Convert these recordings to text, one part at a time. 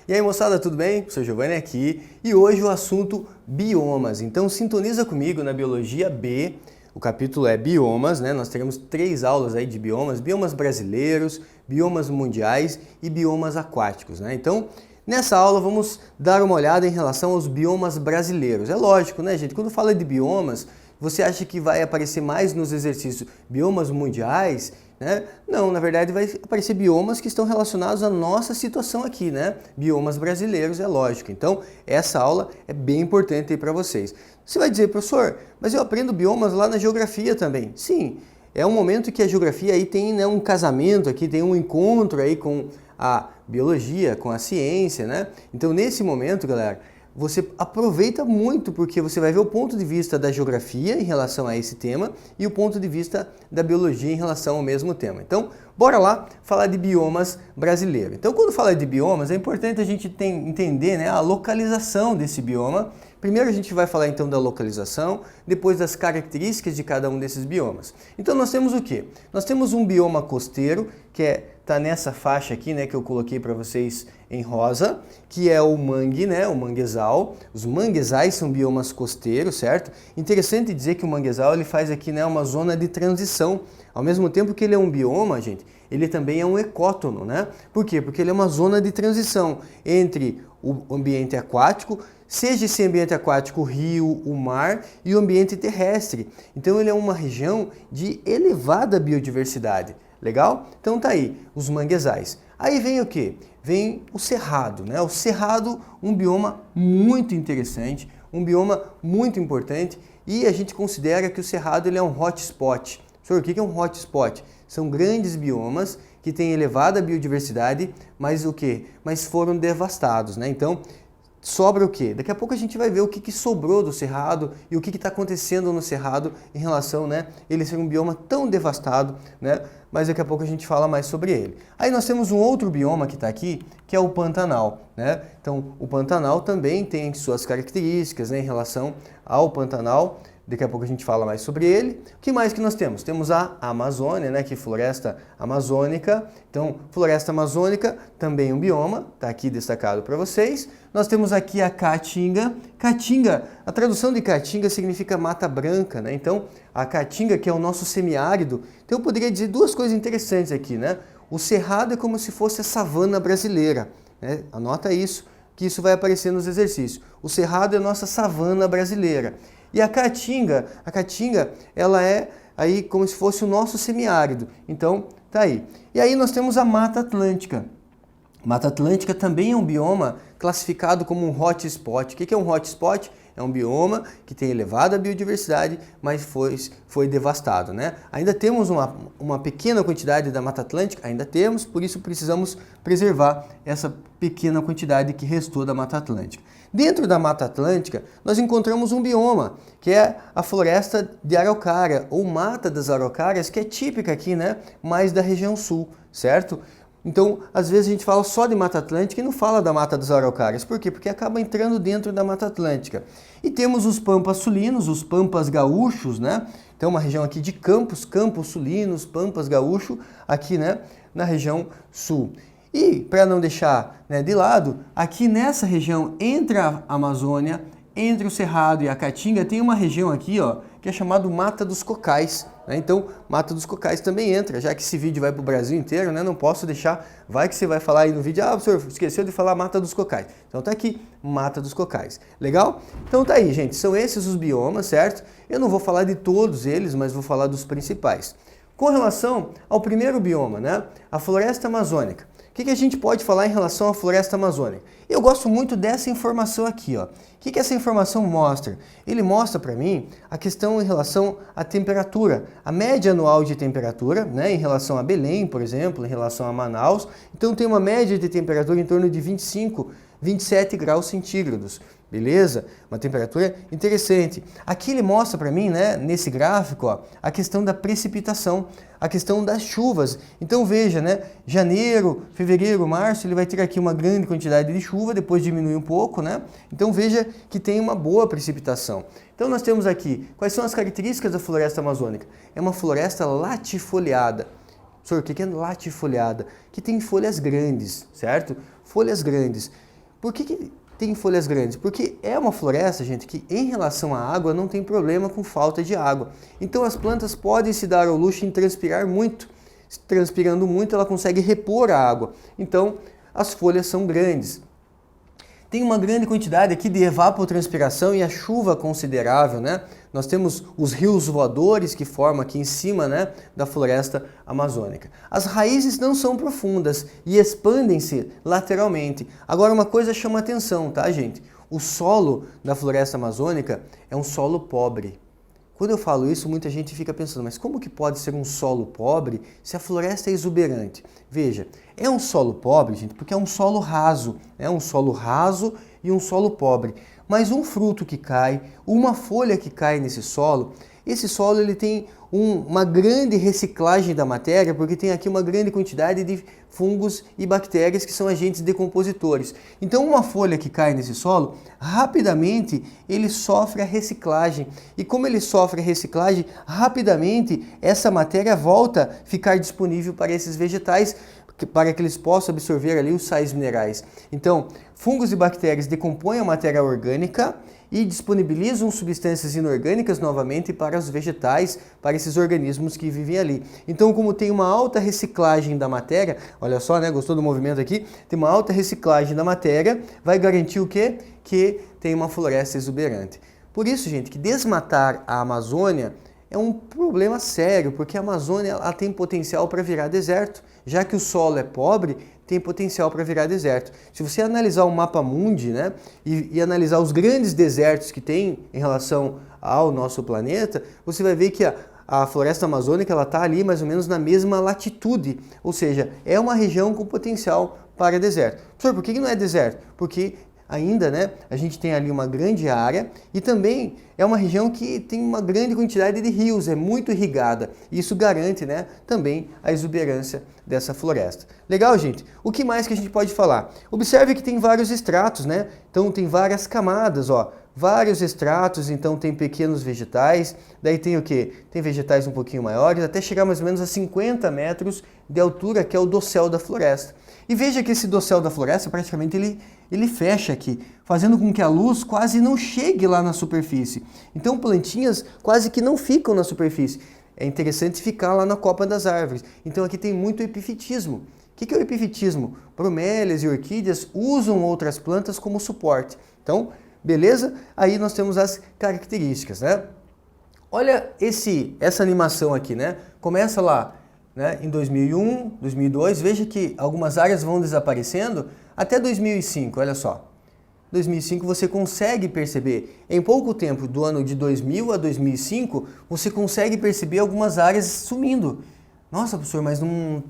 E aí moçada, tudo bem? Sou Giovanni aqui e hoje o assunto biomas. Então sintoniza comigo na Biologia B, o capítulo é biomas, né? Nós teremos 3 aulas aí de biomas, biomas brasileiros, biomas mundiais e biomas aquáticos, né? Então nessa aula vamos dar uma olhada em relação aos biomas brasileiros. É lógico, né, gente? Quando fala de biomas, você acha que vai aparecer mais nos exercícios biomas mundiais, né? Não, na verdade vai aparecer biomas que estão relacionados à nossa situação aqui, né? Biomas brasileiros, é lógico. Então, essa aula é bem importante aí para vocês. Você vai dizer, professor, mas eu aprendo biomas lá na geografia também. Sim, é um momento que a geografia aí tem, né, um casamento aqui, tem um encontro aí com a biologia, com a ciência, né? Então, nesse momento, galera, você aproveita muito porque você vai ver o ponto de vista da geografia em relação a esse tema e o ponto de vista da biologia em relação ao mesmo tema. Então, bora lá falar de biomas brasileiros. Então, quando fala de biomas, é importante a gente entender, né, a localização desse bioma. Primeiro a gente vai falar então da localização, depois das características de cada um desses biomas. Então nós temos o quê? Nós temos um bioma costeiro, que tá nessa faixa aqui, né, que eu coloquei para vocês em rosa, que é o mangue, né, o manguezal. Os manguezais são biomas costeiros, certo? Interessante dizer que o manguezal ele faz aqui, né, uma zona de transição. Ao mesmo tempo que ele é um bioma, gente, ele também é um ecótono, né? Por quê? Porque ele é uma zona de transição entre o ambiente aquático, seja esse ambiente aquático o rio, o mar e o ambiente terrestre. Então ele é uma região de elevada biodiversidade. Legal? Então tá aí, os manguezais. Aí vem o quê? Vem o cerrado, né? O cerrado, um bioma muito interessante, um bioma muito importante e a gente considera que o cerrado ele é um hotspot. Senhor, o que é um hotspot? São grandes biomas que têm elevada biodiversidade, mas o quê? Mas foram devastados, né? Então, sobra o quê? Daqui a pouco a gente vai ver o que sobrou do cerrado e o que está acontecendo no cerrado em relação, né, ele ser um bioma tão devastado, né, mas daqui a pouco a gente fala mais sobre ele. Aí nós temos um outro bioma que está aqui, que é o Pantanal, né? Então, o Pantanal também tem suas características, né, em relação ao Pantanal. Daqui a pouco a gente fala mais sobre ele. O que mais que nós temos? Temos a Amazônia, né, que é floresta amazônica. Então, floresta amazônica também um bioma, está aqui destacado para vocês. Nós temos aqui a Caatinga. Caatinga, a tradução de Caatinga significa mata branca, né? Então, a Caatinga, que é o nosso semiárido. Então, eu poderia dizer duas coisas interessantes aqui, né? O cerrado é como se fosse a savana brasileira, né? Anota isso, que isso vai aparecer nos exercícios. O cerrado é a nossa savana brasileira. E a Caatinga, ela é aí como se fosse o nosso semiárido. Então, tá aí. E aí nós temos a Mata Atlântica. Mata Atlântica também é um bioma classificado como um hotspot. O que é um hotspot? É um bioma que tem elevada biodiversidade, mas foi devastado, né? Ainda temos uma pequena quantidade da Mata Atlântica, ainda temos, por isso precisamos preservar essa pequena quantidade que restou da Mata Atlântica. Dentro da Mata Atlântica, nós encontramos um bioma, que é a floresta de araucária, ou Mata das Araucárias, que é típica aqui, né? Mais da região sul, certo? Então, às vezes a gente fala só de Mata Atlântica e não fala da Mata das Araucárias. Por quê? Porque acaba entrando dentro da Mata Atlântica. E temos os pampas sulinos, os pampas gaúchos, né? Então, uma região aqui de campos sulinos, pampas gaúcho, aqui, né, na região sul. E, para não deixar, né, de lado, aqui nessa região, entre a Amazônia, entre o Cerrado e a Caatinga, tem uma região aqui, ó, que é chamada Mata dos Cocais, né? Então, Mata dos Cocais também entra, já que esse vídeo vai para o Brasil inteiro, né? Não posso deixar, vai que você vai falar aí no vídeo, ah, professor, esqueceu de falar Mata dos Cocais. Então tá aqui, Mata dos Cocais. Legal? Então tá aí, gente, são esses os biomas, certo? Eu não vou falar de todos eles, mas vou falar dos principais. Com relação ao primeiro bioma, né? A floresta amazônica. O que a gente pode falar em relação à floresta amazônica? Eu gosto muito dessa informação aqui, ó. O que essa informação mostra? Ele mostra para mim a questão em relação à temperatura, a média anual de temperatura, né, em relação a Belém, por exemplo, em relação a Manaus. Então tem uma média de temperatura em torno de 25, 27 graus centígrados. Beleza? Uma temperatura interessante. Aqui ele mostra para mim, né, nesse gráfico, ó, a questão da precipitação, a questão das chuvas. Então veja, né, janeiro, fevereiro, março, ele vai ter aqui uma grande quantidade de chuva, depois diminui um pouco, né? Então veja que tem uma boa precipitação. Então nós temos aqui, quais são as características da floresta amazônica? É uma floresta latifoliada. Senhor, o que é latifoliada? Que tem folhas grandes, certo? Folhas grandes. Por que tem folhas grandes? Porque é uma floresta, gente, que em relação à água não tem problema com falta de água. Então as plantas podem se dar ao luxo em transpirar muito. Transpirando muito, ela consegue repor a água. Então as folhas são grandes. Tem uma grande quantidade aqui de evapotranspiração e a chuva considerável, né? Nós temos os rios voadores que formam aqui em cima, né, da floresta amazônica. As raízes não são profundas e expandem-se lateralmente. Agora uma coisa chama atenção, tá, gente? O solo da floresta amazônica é um solo pobre. Quando eu falo isso, muita gente fica pensando, mas como que pode ser um solo pobre se a floresta é exuberante? Veja, é um solo pobre, gente, porque é um solo raso, e um solo pobre. Mas um fruto que cai, uma folha que cai nesse solo, esse solo ele tem uma grande reciclagem da matéria, porque tem aqui uma grande quantidade de fungos e bactérias que são agentes decompositores. Então uma folha que cai nesse solo, rapidamente ele sofre a reciclagem. E como ele sofre a reciclagem, rapidamente essa matéria volta a ficar disponível para esses vegetais, para que eles possam absorver ali os sais minerais. Então, fungos e bactérias decompõem a matéria orgânica e disponibilizam substâncias inorgânicas novamente para os vegetais, para esses organismos que vivem ali. Então, como tem uma alta reciclagem da matéria, olha só, né? Gostou do movimento aqui? Tem uma alta reciclagem da matéria, vai garantir o quê? Que tem uma floresta exuberante. Por isso, gente, que desmatar a Amazônia é um problema sério, porque a Amazônia ela tem potencial para virar deserto. Já que o solo é pobre, tem potencial para virar deserto. Se você analisar o mapa mundi, né, e analisar os grandes desertos que tem em relação ao nosso planeta, você vai ver que a floresta amazônica está ali mais ou menos na mesma latitude, ou seja, é uma região com potencial para deserto. Professor, por que não é deserto? Porque ainda, né, a gente tem ali uma grande área e também é uma região que tem uma grande quantidade de rios, é muito irrigada. Isso garante, né, também a exuberância dessa floresta. Legal, gente? O que mais que a gente pode falar? Observe que tem vários estratos, né? Então tem várias camadas, ó. Vários estratos, então tem pequenos vegetais, daí tem o que? Tem vegetais um pouquinho maiores, até chegar mais ou menos a 50 metros de altura, que é o dossel da floresta. E veja que esse dossel da floresta, praticamente ele fecha aqui, fazendo com que a luz quase não chegue lá na superfície. Então plantinhas quase que não ficam na superfície. É interessante ficar lá na copa das árvores. Então aqui tem muito epifitismo. O que é o epifitismo? Bromélias e orquídeas usam outras plantas como suporte. Então, beleza? Aí nós temos as características, né? Olha essa animação aqui, né? Começa lá, né, em 2001, 2002, veja que algumas áreas vão desaparecendo até 2005, olha só. 2005 você consegue perceber, em pouco tempo, do ano de 2000 a 2005, você consegue perceber algumas áreas sumindo. Nossa, professor, mas num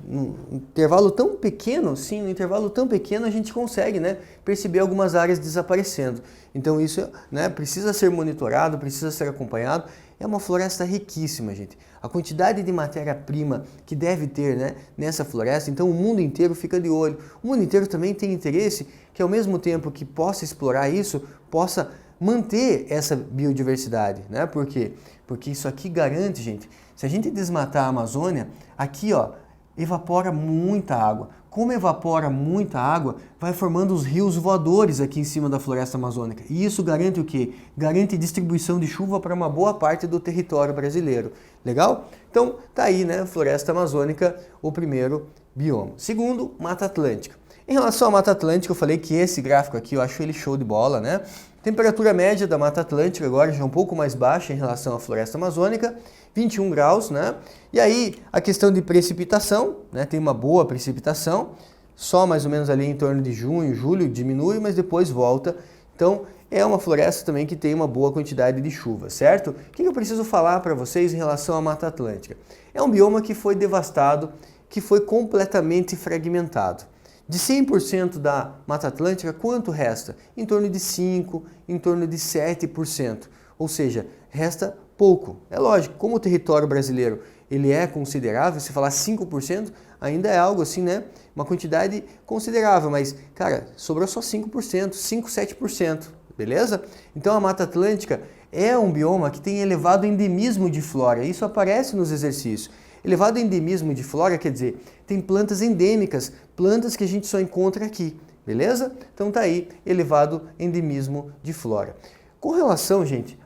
intervalo tão pequeno, sim, num intervalo tão pequeno a gente consegue, né, perceber algumas áreas desaparecendo. Então isso, né, precisa ser monitorado, precisa ser acompanhado. É uma floresta riquíssima, gente. A quantidade de matéria-prima que deve ter, né, nessa floresta, então o mundo inteiro fica de olho. O mundo inteiro também tem interesse que ao mesmo tempo que possa explorar isso, possa manter essa biodiversidade, né? Por quê? Porque isso aqui garante, gente, se a gente desmatar a Amazônia, aqui, ó, evapora muita água. Como evapora muita água, vai formando os rios voadores aqui em cima da floresta amazônica. E isso garante o quê? Garante distribuição de chuva para uma boa parte do território brasileiro. Legal? Então, tá aí, né, floresta amazônica, o primeiro bioma. Segundo, Mata Atlântica. Em relação à Mata Atlântica, eu falei que esse gráfico aqui, eu acho ele show de bola, né? Temperatura média da Mata Atlântica agora já é um pouco mais baixa em relação à floresta amazônica, 21 graus, né? E aí a questão de precipitação, né? Tem uma boa precipitação, só mais ou menos ali em torno de junho, julho diminui, mas depois volta. Então é uma floresta também que tem uma boa quantidade de chuva, certo? O que eu preciso falar para vocês em relação à Mata Atlântica? É um bioma que foi devastado, que foi completamente fragmentado. De 100% da Mata Atlântica, quanto resta? Em torno de 5%, em torno de 7%. Ou seja, resta pouco. É lógico, como o território brasileiro ele é considerável, se falar 5%, ainda é algo assim, né? Uma quantidade considerável, mas, cara, sobrou só 5%, 7%, beleza? Então a Mata Atlântica é um bioma que tem elevado endemismo de flora, isso aparece nos exercícios. Elevado endemismo de flora quer dizer, tem plantas endêmicas, plantas que a gente só encontra aqui. beleza? Então tá aí, elevado endemismo de flora. Com relação, gente,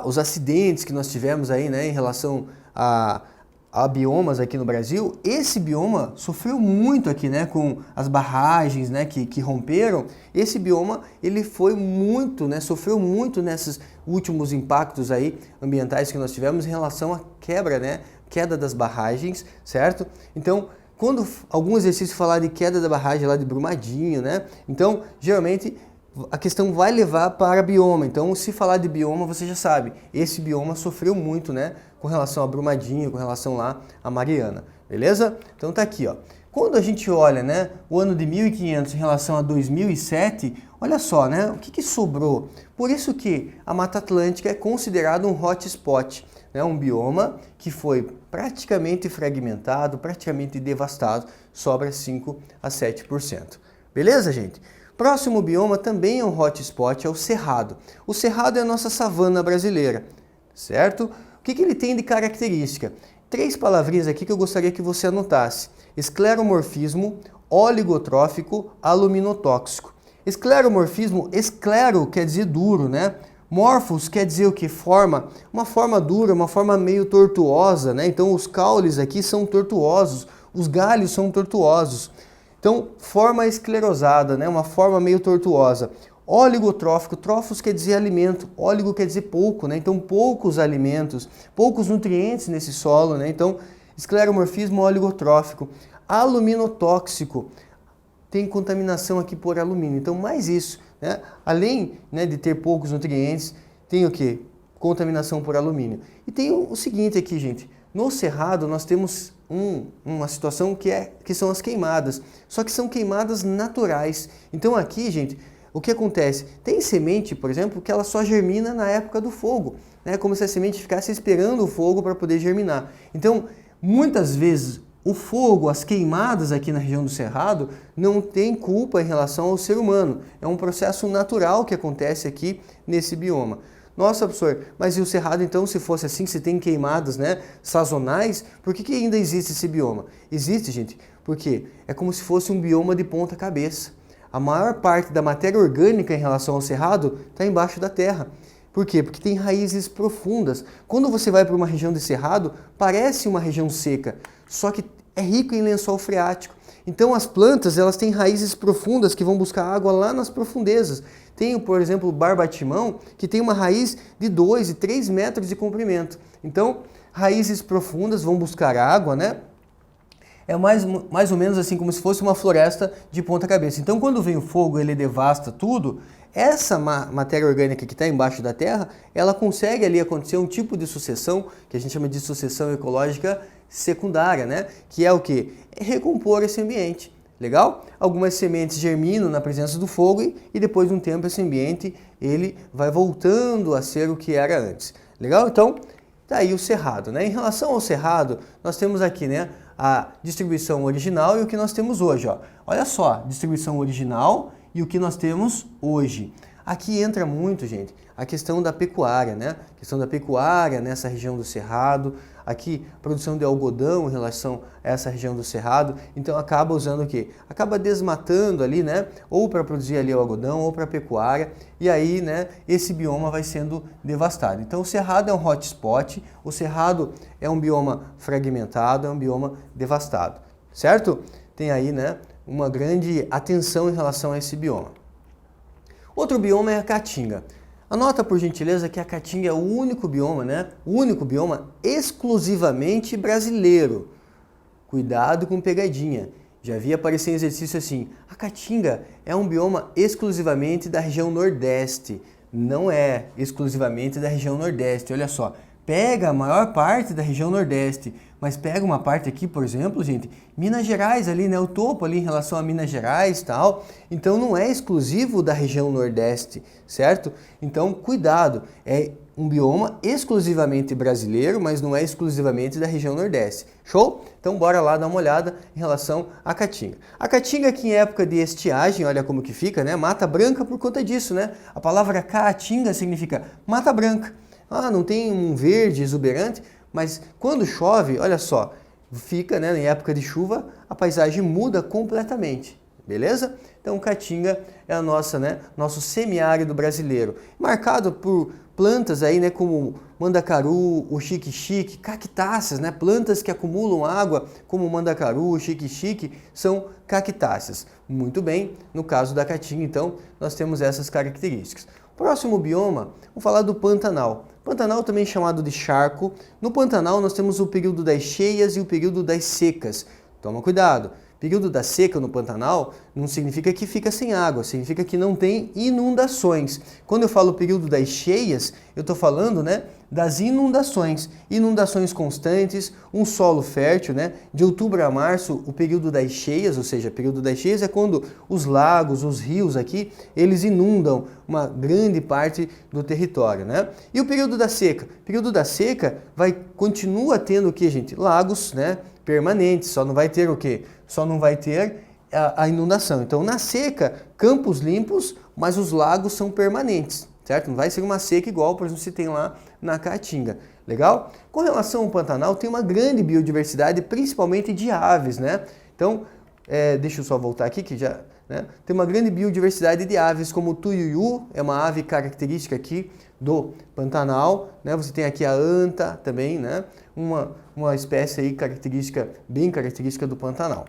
os acidentes que nós tivemos aí, né, em relação a biomas aqui no Brasil, esse bioma sofreu muito aqui, né, com as barragens, né, que romperam. Esse bioma, ele foi muito, né, sofreu muito nesses últimos impactos aí ambientais que nós tivemos em relação à quebra, né, queda das barragens, certo? Então, quando algum exercício falar de queda da barragem lá de Brumadinho, né, então, geralmente, a questão vai levar para bioma. Então, se falar de bioma, você já sabe, esse bioma sofreu muito, né, com relação a Brumadinho, com relação lá a Mariana, beleza? Então tá aqui, ó. Quando a gente olha, né, o ano de 1500 em relação a 2007, olha só, né, o que sobrou? Por isso que a Mata Atlântica é considerado um hotspot, né, um bioma que foi praticamente fragmentado, praticamente devastado, sobra 5 a 7%. Beleza, gente? Próximo bioma também é um hotspot, é o Cerrado. O Cerrado é a nossa savana brasileira, certo? O que ele tem de característica? 3 palavrinhas aqui que eu gostaria que você anotasse. Escleromorfismo, oligotrófico, aluminotóxico. Escleromorfismo, esclero quer dizer duro, né? Morfos quer dizer o que? Forma. Uma forma dura, uma forma meio tortuosa, né? Então os caules aqui são tortuosos, os galhos são tortuosos. Então, forma esclerosada, né? Uma forma meio tortuosa. Oligotrófico, trófos quer dizer alimento, óligo quer dizer pouco, né? Então poucos alimentos, poucos nutrientes nesse solo, né? Então, escleromorfismo oligotrófico. Aluminotóxico, tem contaminação aqui por alumínio, então mais isso, né? Além, né, de ter poucos nutrientes, tem o que? Contaminação por alumínio. E tem o seguinte aqui, gente, no Cerrado nós temos uma situação que são as queimadas, só que são queimadas naturais. Então aqui, gente, o que acontece? Tem semente, por exemplo, que ela só germina na época do fogo, né? Como se a semente ficasse esperando o fogo para poder germinar. Então, muitas vezes, o fogo, as queimadas aqui na região do Cerrado, não tem culpa em relação ao ser humano. É um processo natural que acontece aqui nesse bioma. Nossa, professor, mas e o Cerrado então, se fosse assim, se tem queimadas, né, sazonais, por que ainda existe esse bioma? Existe, gente, porque é como se fosse um bioma de ponta cabeça. A maior parte da matéria orgânica em relação ao Cerrado está embaixo da terra. Por quê? Porque tem raízes profundas. Quando você vai para uma região de Cerrado, parece uma região seca, só que é rico em lençol freático. Então as plantas, elas têm raízes profundas que vão buscar água lá nas profundezas. Tem, por exemplo, o barbatimão, que tem uma raiz de 2 e 3 metros de comprimento. Então, raízes profundas vão buscar água, né? É mais ou menos assim como se fosse uma floresta de ponta cabeça. Então, quando vem o fogo, ele devasta tudo. Essa matéria orgânica que está embaixo da terra, ela consegue ali acontecer um tipo de sucessão, que a gente chama de sucessão ecológica secundária, né? Que é o quê? É recompor esse ambiente. Legal? Algumas sementes germinam na presença do fogo e depois de um tempo esse ambiente ele vai voltando a ser o que era antes. Legal? Então, tá aí o Cerrado, né? Em relação ao Cerrado, nós temos aqui, né, a distribuição original e o que nós temos hoje, ó. Olha só, distribuição original e o que nós temos hoje. Aqui entra muito, gente, a questão da pecuária, né? A questão da pecuária nessa região do Cerrado. Aqui, produção de algodão em relação a essa região do Cerrado. Então, acaba usando o quê? Acaba desmatando ali, né? Ou para produzir ali o algodão ou para pecuária. E aí, né, esse bioma vai sendo devastado. Então, o Cerrado é um hotspot. O Cerrado é um bioma fragmentado, é um bioma devastado. Certo? Tem aí, né, uma grande atenção em relação a esse bioma. Outro bioma é a Caatinga. Anota, por gentileza, que a Caatinga é o único bioma, né? O único bioma exclusivamente brasileiro. Cuidado com pegadinha. Já vi aparecer em exercício assim. A Caatinga é um bioma exclusivamente da região Nordeste. Não é exclusivamente da região Nordeste. Olha só. Pega a maior parte da região Nordeste, mas pega uma parte aqui, por exemplo, gente, Minas Gerais ali, né, o topo ali em relação a Minas Gerais e tal, então não é exclusivo da região Nordeste, certo? Então, cuidado, é um bioma exclusivamente brasileiro, mas não é exclusivamente da região Nordeste. Show? Então, bora lá dar uma olhada em relação à Caatinga. A Caatinga aqui em época de estiagem, olha como que fica, né, mata branca por conta disso, né? A palavra Caatinga significa mata branca. Ah, não tem um verde exuberante, mas quando chove, olha só, fica, né, em época de chuva, a paisagem muda completamente, beleza? Então Caatinga é a nossa, né, nosso semiárido brasileiro, marcado por plantas aí, né, como mandacaru, o xique-xique, cactáceas, né, plantas que acumulam água, como o mandacaru, o xique-xique, são cactáceas. Muito bem, no caso da Caatinga, então, nós temos essas características. Próximo bioma, vamos falar do Pantanal. Pantanal também chamado de charco. No Pantanal nós temos o período das cheias e o período das secas. Toma cuidado. Período da seca no Pantanal não significa que fica sem água, significa que não tem inundações. Quando eu falo período das cheias, eu estou falando, né, das inundações. Inundações constantes, um solo fértil, né? De outubro a março, o período das cheias, ou seja, o período das cheias é quando os lagos, os rios aqui, eles inundam uma grande parte do território, né? E o período da seca? O período da seca continua tendo o que, gente? Lagos, né, permanentes, só não vai ter o quê? Só não vai ter a inundação. Então, na seca, campos limpos, mas os lagos são permanentes, certo? Não vai ser uma seca igual, por exemplo, se tem lá na Caatinga. Legal? Com relação ao Pantanal, tem uma grande biodiversidade, principalmente de aves, né? Então, deixa eu só voltar aqui, que já... né? Tem uma grande biodiversidade de aves, como o tuiuiu, é uma ave característica aqui do Pantanal, né? Você tem aqui a anta também, né? Uma espécie aí bem característica do Pantanal.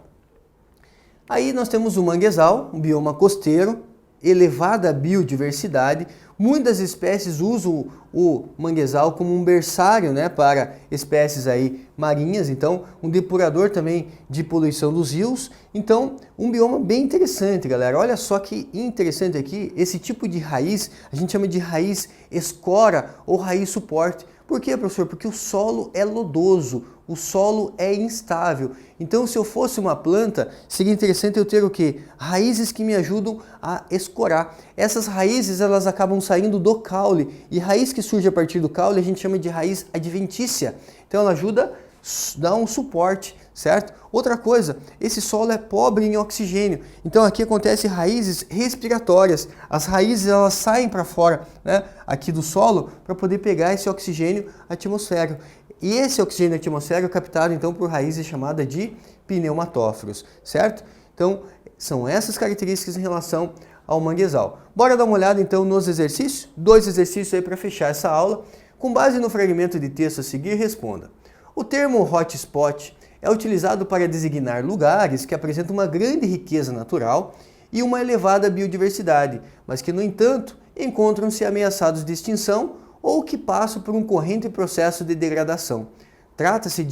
Aí nós temos o manguezal, um bioma costeiro, elevada biodiversidade. Muitas espécies usam o manguezal como um berçário, né, para espécies aí marinhas, então um depurador também de poluição dos rios. Então, um bioma bem interessante, galera. Olha só que interessante aqui, esse tipo de raiz, a gente chama de raiz escora ou raiz suporte. Por quê, professor? Porque o solo é lodoso, o solo é instável. Então, se eu fosse uma planta, seria interessante eu ter o quê? Raízes que me ajudam a escorar. Essas raízes, elas acabam saindo do caule. E raiz que surge a partir do caule, a gente chama de raiz adventícia. Então, ela ajuda a dar um suporte, certo? Outra coisa, esse solo é pobre em oxigênio. Então, aqui acontece raízes respiratórias. As raízes, elas saem para fora, né, aqui do solo para poder pegar esse oxigênio atmosférico. E esse oxigênio atmosférico é captado então por raízes chamadas de pneumatóforos, certo? Então, são essas características em relação ao manguezal. Bora dar uma olhada então nos exercícios? 2 exercícios aí para fechar essa aula. Com base no fragmento de texto a seguir, responda. O termo hotspot é utilizado para designar lugares que apresentam uma grande riqueza natural e uma elevada biodiversidade, mas que, no entanto, encontram-se ameaçados de extinção ou que passam por um corrente processo de degradação. Trata-se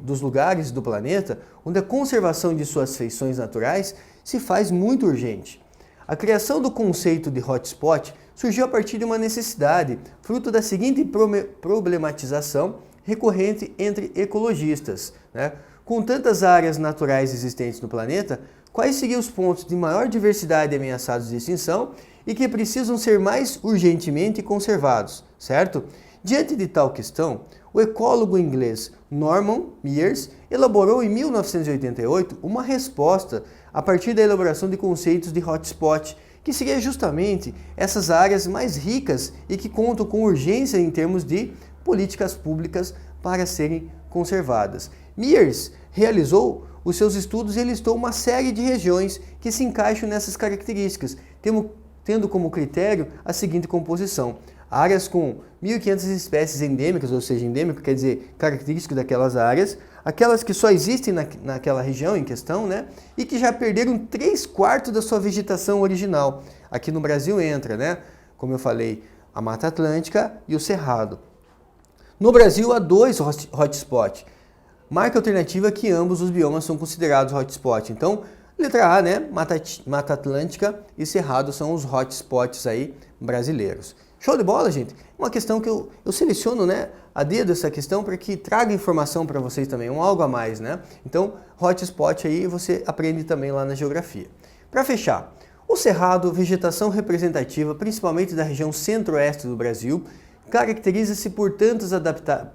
dos lugares do planeta onde a conservação de suas feições naturais se faz muito urgente. A criação do conceito de hotspot surgiu a partir de uma necessidade, fruto da seguinte problematização recorrente entre ecologistas, né? Com tantas áreas naturais existentes no planeta, quais seriam os pontos de maior diversidade ameaçados de extinção e que precisam ser mais urgentemente conservados, certo? Diante de tal questão, o ecólogo inglês Norman Mears elaborou em 1988 uma resposta a partir da elaboração de conceitos de hotspot, que seria justamente essas áreas mais ricas e que contam com urgência em termos de políticas públicas para serem conservadas. Mears realizou os seus estudos e listou uma série de regiões que se encaixam nessas características, tendo como critério a seguinte composição: áreas com 1.500 espécies endêmicas, ou seja, endêmico quer dizer característico daquelas áreas, aquelas que só existem naquela região em questão, né, e que já perderam 3/4 da sua vegetação original. Aqui no Brasil entra, né, como eu falei, a Mata Atlântica e o Cerrado. No Brasil há 2 hotspots. Marca alternativa que ambos os biomas são considerados hotspot. Então, letra A, né? Mata Atlântica e Cerrado são os hotspots aí brasileiros. Show de bola, gente? Uma questão que eu seleciono, né, a dedo essa questão para que traga informação para vocês também, algo a mais, né? Então, hotspot aí você aprende também lá na geografia. Para fechar, o Cerrado, vegetação representativa, principalmente da região centro-oeste do Brasil, caracteriza-se por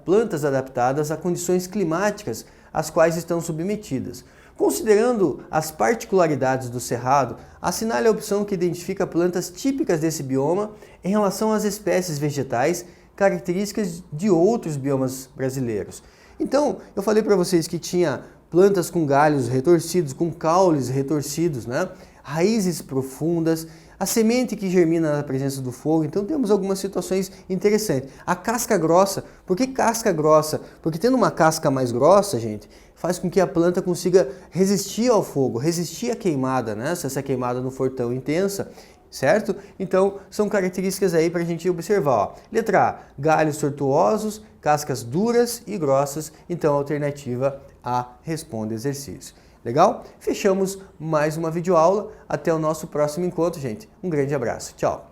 plantas adaptadas a condições climáticas às quais estão submetidas. Considerando as particularidades do Cerrado, assinale a opção que identifica plantas típicas desse bioma em relação às espécies vegetais características de outros biomas brasileiros. Então, eu falei para vocês que tinha plantas com galhos retorcidos, com caules retorcidos, né? Raízes profundas, a semente que germina na presença do fogo. Então temos algumas situações interessantes. A casca grossa, por que casca grossa? Porque tendo uma casca mais grossa, gente, faz com que a planta consiga resistir ao fogo, resistir à queimada, né? Se essa queimada não for tão intensa, certo? Então são características aí para a gente observar. Ó. Letra A, galhos tortuosos, cascas duras e grossas. Então a alternativa A responde exercício. Legal? Fechamos mais uma videoaula. Até o nosso próximo encontro, gente. Um grande abraço. Tchau!